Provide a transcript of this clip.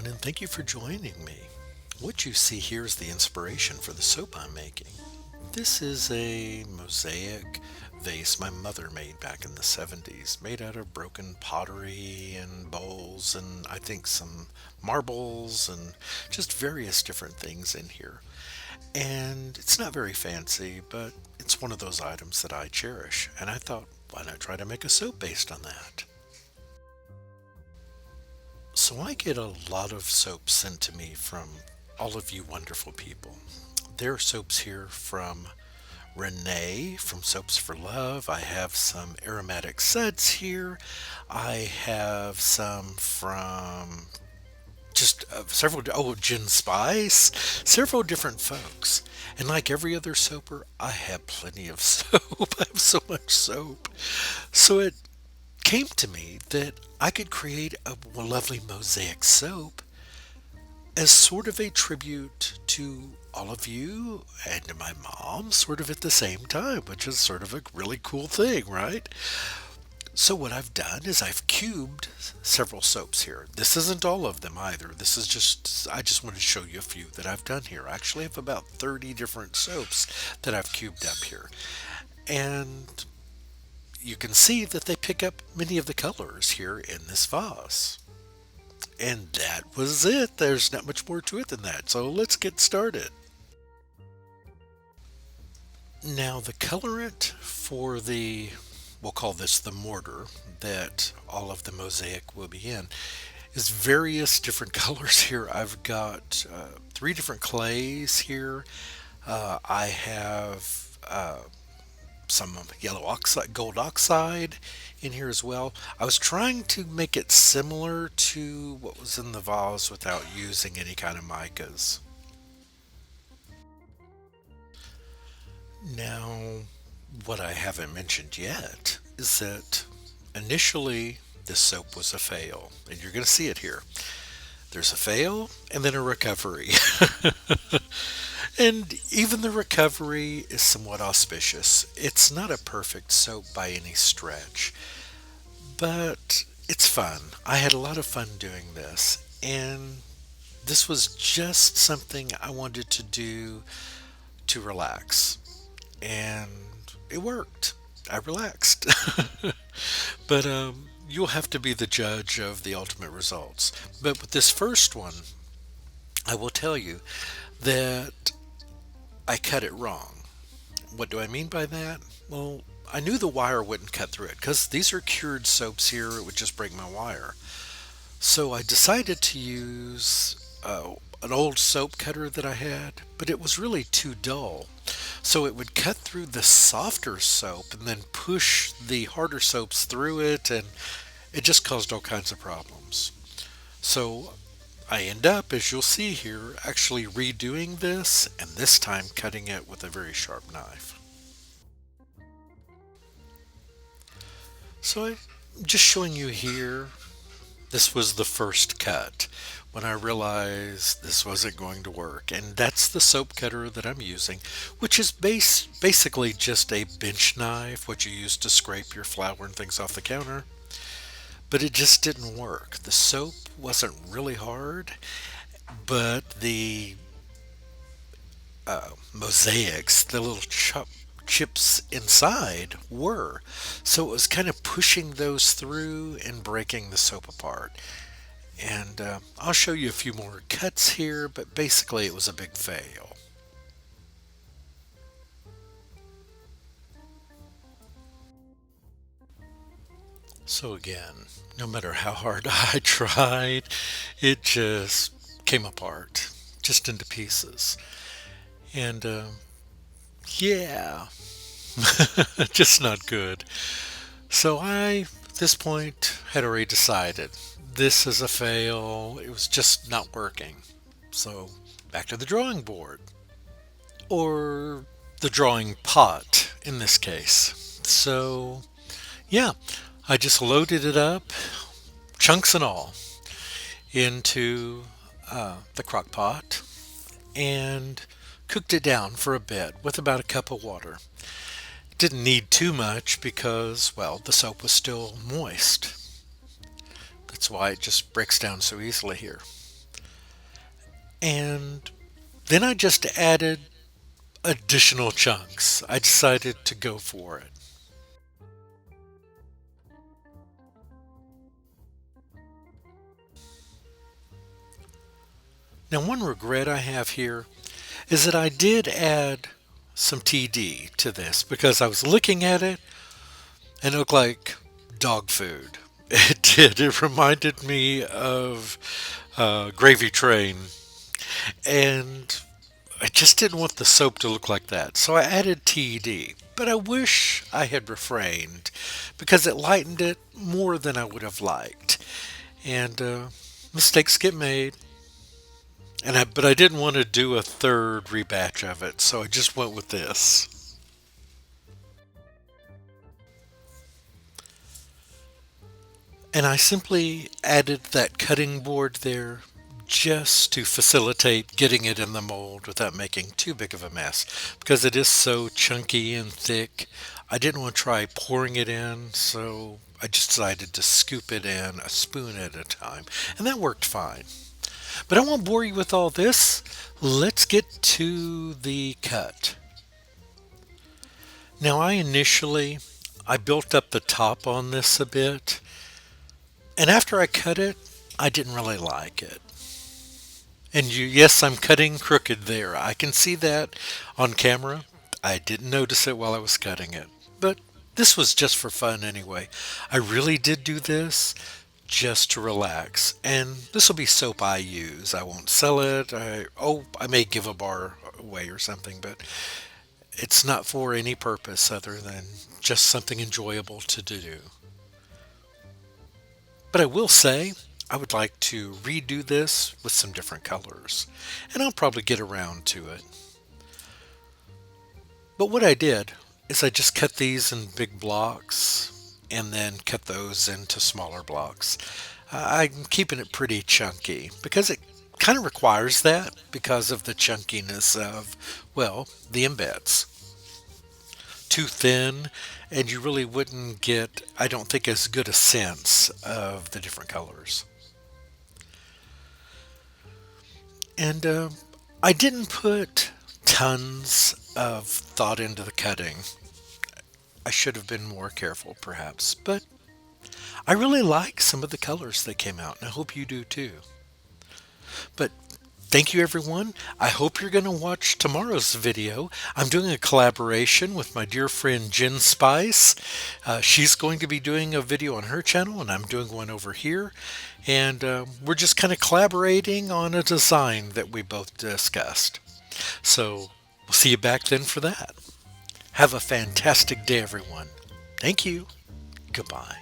everyone, and thank you for joining me. What you see here is the inspiration for the soap I'm making. This is a mosaic vase my mother made back in the 70s, made out of broken pottery and bowls, and I think some marbles and just various different things in here. And it's not very fancy, but it's one of those items that I cherish, and I thought, why not try to make a soap based on that? So I get a lot of soaps sent to me from all of you wonderful people. There are soaps here from Renee from Soaps for Love. I have some aromatic suds here. I have some from just several, Gin Spice, several different folks. And like every other soaper, I have plenty of soap. I have so much soap. So it came to me that I could create a lovely mosaic soap as sort of a tribute to all of you and to my mom, sort of at the same time, which is sort of a really cool thing, right? So, what I've done is I've cubed several soaps here. This isn't all of them either. I just wanted to show you a few that I've done here. I actually have about 30 different soaps that I've cubed up here. And you can see that they pick up many of the colors here in this vase. And that was it. There's not much more to it than that. So let's get started. Now, the colorant for we'll call this the mortar that all of the mosaic will be in, is various different colors here. I've got three different clays here. I have some yellow oxide, gold oxide in here as well. I was trying to make it similar to what was in the vase without using any kind of micas. Now, what I haven't mentioned yet is that initially this soap was a fail, and you're going to see it here. There's a fail and then a recovery. And even the recovery is somewhat auspicious. It's not a perfect soap by any stretch, but it's fun. I had a lot of fun doing this, and this was just something I wanted to do to relax, and it worked. I relaxed. But you'll have to be the judge of the ultimate results. But with this first one, I will tell you that I cut it wrong. What do I mean by that? Well, I knew the wire wouldn't cut through it because these are cured soaps here. It would just break my wire. So I decided to use an old soap cutter that I had, but it was really too dull. So it would cut through the softer soap and then push the harder soaps through it, and it just caused all kinds of problems. So I end up, as you'll see here, actually redoing this, and this time cutting it with a very sharp knife. So I'm just showing you here, this was the first cut when I realized this wasn't going to work. And that's the soap cutter that I'm using, which is basically just a bench knife, what you use to scrape your flour and things off the counter. But it just didn't work. The soap wasn't really hard, but the mosaics, the little chips inside were. So it was kind of pushing those through and breaking the soap apart. And I'll show you a few more cuts here, but basically it was a big fail. So again, no matter how hard I tried, it just came apart, just into pieces. And yeah, just not good. So I, at this point, had already decided this is a fail. It was just not working. So back to the drawing board, or the drawing pot in this case. So yeah, I just loaded it up, chunks and all, into the crock pot and cooked it down for a bit with about a cup of water. Didn't need too much because, well, the soap was still moist. That's why it just breaks down so easily here. And then I just added additional chunks. I decided to go for it. Now, one regret I have here is that I did add some TD to this because I was looking at it and it looked like dog food. It did. It reminded me of Gravy Train, and I just didn't want the soap to look like that. So I added TD. But I wish I had refrained because it lightened it more than I would have liked. And mistakes get made. But I didn't want to do a third rebatch of it, so I just went with this. And I simply added that cutting board there just to facilitate getting it in the mold without making too big of a mess. Because it is so chunky and thick, I didn't want to try pouring it in, so I just decided to scoop it in a spoon at a time. And that worked fine. But I won't bore you with all this. Let's get to the cut. Now I built up the top on this a bit, and after I cut it, I didn't really like it. And yes, I'm cutting crooked there. I can see that on camera. I didn't notice it while I was cutting it. But this was just for fun anyway. I really did do this just to relax. And this will be soap I use. I won't sell it. I may give a bar away or something, but it's not for any purpose other than just something enjoyable to do. But I will say, I would like to redo this with some different colors, and I'll probably get around to it. But what I did is I just cut these in big blocks and then cut those into smaller blocks. I'm keeping it pretty chunky because it kind of requires that because of the chunkiness of, well, the embeds. Too thin, and you really wouldn't get, I don't think, as good a sense of the different colors. And I didn't put tons of thought into the cutting. I should have been more careful, perhaps, but I really like some of the colors that came out, and I hope you do too. But thank you, everyone. I hope you're going to watch tomorrow's video. I'm doing a collaboration with my dear friend Jen Spice. She's going to be doing a video on her channel, and I'm doing one over here. And we're just kind of collaborating on a design that we both discussed. So we'll see you back then for that. Have a fantastic day, everyone. Thank you. Goodbye.